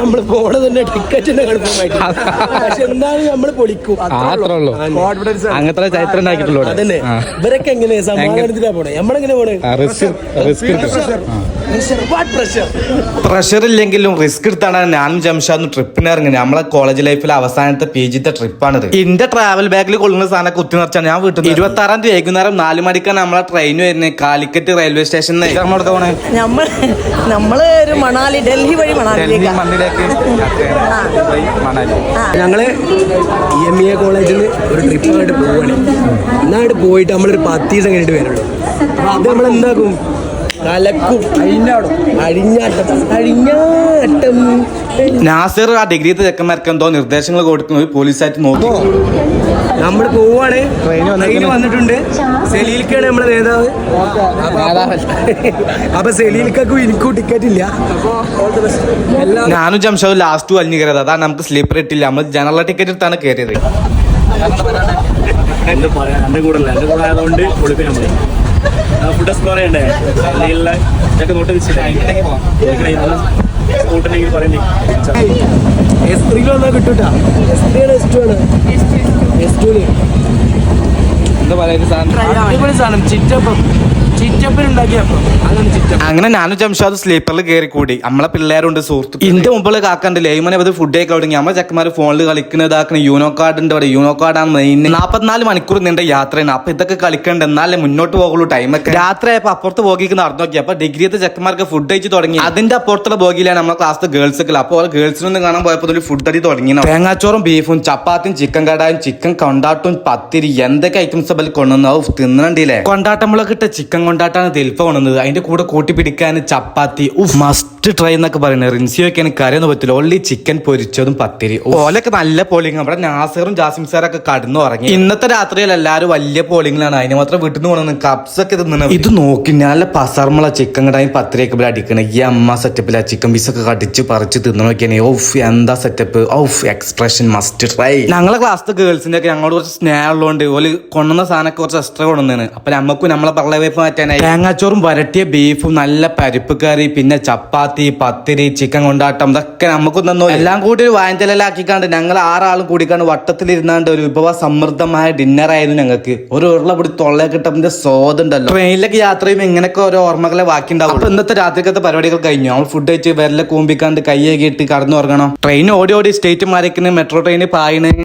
നമ്മള് പോണ തന്നെ ടിക്കറ്റിന്റെ കൺഫേമായിട്ട് പക്ഷെ എന്തായാലും നമ്മള് പൊളിക്കും അത്രേ ഉള്ളൂ. അങ്ങനത്തെ ചരിത്രം ഉണ്ടാക്കിയിട്ടുള്ളൂ. അതന്നെ ഇവരൊക്കെ എങ്ങനെയാ സമാധാനത്തിലാ പോണേ നമ്മളെങ്ങനെ പോണേ പ്രഷർ ഇല്ലെങ്കിലും റിസ്ക് എടുത്താണ് ഞാനും ജംഷാദും ട്രിപ്പിന് ഇറങ്ങി. നമ്മളെ കോളേജ് ലൈഫിലെ അവസാനത്തെ PG ട്രിപ്പാണിത്. എന്റെ ട്രാവൽ ബാഗിൽ കൊള്ളുന്ന സാധനം കുത്തി നിറച്ചാണ് ഞാൻ വീട്ടിൽ 26-ാം തീയതി വൈകുന്നേരം 4 മണിക്കാണ് നമ്മളെ ട്രെയിൻ വരുന്നത് കാലിക്കറ്റ് റെയിൽവേ സ്റ്റേഷനിൽ. നമ്മള് ഒരു മണാലി ഡൽഹി വഴി മണ്ണിലേക്ക് ഞങ്ങള് EMEA കോളേജിൽ നിന്ന് ഒരു ട്രിപ്പായിട്ട് പോവാണ്. എന്നായിട്ട് പോയിട്ട് നമ്മളൊരു 10 ദിവസം കഴിഞ്ഞിട്ട് വരുള്ളൂ. അത് നമ്മളെന്താക്കും കലക്കും അഴിഞ്ഞാട്ടം. നാസിർ ആ ഡിഗ്രിത്തെ ചെക്കന്മാർക്ക് എന്തോ നിർദ്ദേശങ്ങൾ കൊടുക്കുന്നത് പോലീസായിട്ട് നോക്കി. നമ്മൾ പോവാണ്, ട്രെയിൻ വന്നിട്ടുണ്ട്. സെലീൽക്കാണ് നമ്മളെ നേതാവ്. അപ്പൊ സെലീൽക്കും എനിക്കും ടിക്കറ്റ് ഇല്ല. ഞാനും ജംഷാദും ലാസ്റ്റ് വലിഞ്ഞു കയറിയത്. അതാണ് നമുക്ക് സ്ലീപ്പർ ഇട്ടില്ല, നമ്മൾ ജനറൽ ടിക്കറ്റ് എടുത്താണ് കയറിയത്. എന്റെ കൂടെ ആയതുകൊണ്ട് ഫുഡ് എക്സ്പ്ലോർ ചെയ്യണ്ടേ നോട്ട് S3 വന്നാൽ കിട്ടൂട്ടാ. S3 എന്താ പറയുക അടിപൊളി സാധനം. ചിറ്റപ്പൻ ഉണ്ടാക്കിയപ്പം അതാണ് ചിറ്റപ്പൻ. അങ്ങനെ ഞാനും ജംഷാദ് സ്ലീപ്പറിൽ കയറി കൂടി. നമ്മളെ പിള്ളേരുണ്ട് സുഹൃത്തു. ഇന്റെ മുമ്പിൽ കാക്കണ്ട് ലേമനെ അത് ഫുഡ് ഒക്കെ തുടങ്ങി. നമ്മളെ ചെക്കന്മാര് ഫോണിൽ കളിക്കുന്നതാക്കണ യൂനോ കാർഡ് ഉണ്ട്. ഇവിടെ യൂനോ കാർഡാണ് മെയിൻ. 44 മണിക്കൂർ നീണ്ട യാത്രയാണ്. അപ്പൊ ഇതൊക്കെ കളിക്കണ്ട എന്നാലേ മുന്നോട്ട് പോകുള്ളൂ. ടൈമൊക്കെ രാത്രിയായപ്പോ അപ്പുറത്ത് ബോഗിക്ക് നടന്നു നോക്കി. അപ്പൊ ഡിഗ്രിയത്തെ ചെക്കന്മാർക്ക് ഫുഡ് കഴിച്ച് തുടങ്ങി. അതിന്റെ അപ്പുറത്തുള്ള ബോഗിയിലാണ് നമ്മളെ ക്ലാസ്സിലെ ഗേൾസ് ഒക്കെ. അപ്പോൾ ഗേൾസിനൊന്നും കാണാൻ പോയപ്പോൾ ഫുഡ് അടി തുടങ്ങി. തേങ്ങാച്ചോറും ബീഫും ചപ്പാത്തിയും ചിക്കൻ കടായും ചിക്കൻ കൊണ്ടാട്ടും പത്തിരി എന്തൊക്കെ ഐറ്റംസ് കൊണ്ടുവന്നു തിന്നണ്ടില്ലേ. കൊണ്ടാട്ടമുളക് ഇട്ട ചിക്കൻ കൊണ്ടാട്ടാണ് ദിൽഫ കൊണ്ടുവന്നത്. അതിന്റെ കൂടെ കൂട്ടി പിടിക്കാൻ ചപ്പാത്തി മസ്റ്റ് ട്രൈ എന്നൊക്കെ പറയുന്നത്. റിൻസിയൊക്കെ എനിക്ക് കറിയൊന്നും പറ്റില്ല. ഓൺലി ചിക്കൻ പൊരിച്ചതും പത്തിരി. ഓലൊക്കെ നല്ല പോളിംഗ്. നമ്മുടെ നാസറും ജാസിം സാറൊക്കെ കടന്നു ഇറങ്ങി. ഇന്നത്തെ രാത്രിയിൽ എല്ലാവരും വലിയ പോളിംഗിലാണ്. അതിന് മാത്രം വീട്ടിൽ നിന്ന് കൊണ്ടുവന്ന് കപ്സ് ഒക്കെ തിന്നണം. ഇത് നോക്കി നല്ല പസർമുള ചിക്കൻ കടായും പത്തിരിയൊക്കെ ഇവിടെ അടിക്കണേ. ഈ അമ്മ സെറ്റപ്പിൽ ആ ചിക്കൻ പീസൊക്കെ കടിച്ച് പറിച്ച് തിന്നു നോക്കിയാണ്. ഓഫ് എന്താ setup. Of expression must try. ഞങ്ങളെ ക്ലാസ്സിലെ ഗേൾസിന്റെ ഒക്കെ ഞങ്ങളോട് കുറച്ച് സ്നേഹം ഉള്ളതുകൊണ്ട് ഓല് കൊണ്ടുവന്ന സാധനമൊക്കെ കുറച്ച് എക്സ്ട്രാ കൊണ്ടുവന്നാണ്. അപ്പൊ നമുക്കും നമ്മളെ പള്ളവേപ്പ് മാറ്റാനായി തേങ്ങാച്ചോറും വരട്ടിയ ബീഫും നല്ല പരിപ്പ് കറി പിന്നെ ചപ്പാത്തി പത്തിരി ചിക്കൻ കൊണ്ടാട്ടം ഇതൊക്കെ നമുക്ക് തന്നു. എല്ലാം കൂടി ഒരു വായന്തലാക്കിക്കാണ്ട് ഞങ്ങൾ 6 ആളും കൂടിക്കാണ്ട് വട്ടത്തിലിരുന്നാണ്ട് ഒരു വിഭവ സമൃദ്ധമായ ഡിന്നർ ആയിരുന്നു ഞങ്ങൾക്ക്. ഒരു ഉരുളപ്പൊടി തൊള്ള കിട്ടപ്പിന്റെ സ്വാദുണ്ടല്ലോ. ട്രെയിനിലൊക്കെ യാത്ര ചെയ്യുമ്പോൾ ഇങ്ങനെയൊക്കെ ഓരോ ഓർമ്മകളെ ബാക്കി ഉണ്ടാവും. അപ്പൊ ഇന്നത്തെ രാത്രിക്കത്തെ പരിപാടികൾ കഴിഞ്ഞു. നമ്മൾ ഫുഡ് കഴിച്ച് വിരലെ കൂമ്പിക്കാണ്ട് കൈയേകിയിട്ട് കടന്നു ഉറങ്ങണം. ട്രെയിൻ ഓടി സ്റ്റേറ്റ് മാറിക്കുന്ന മെട്രോ ട്രെയിന് പായണ്.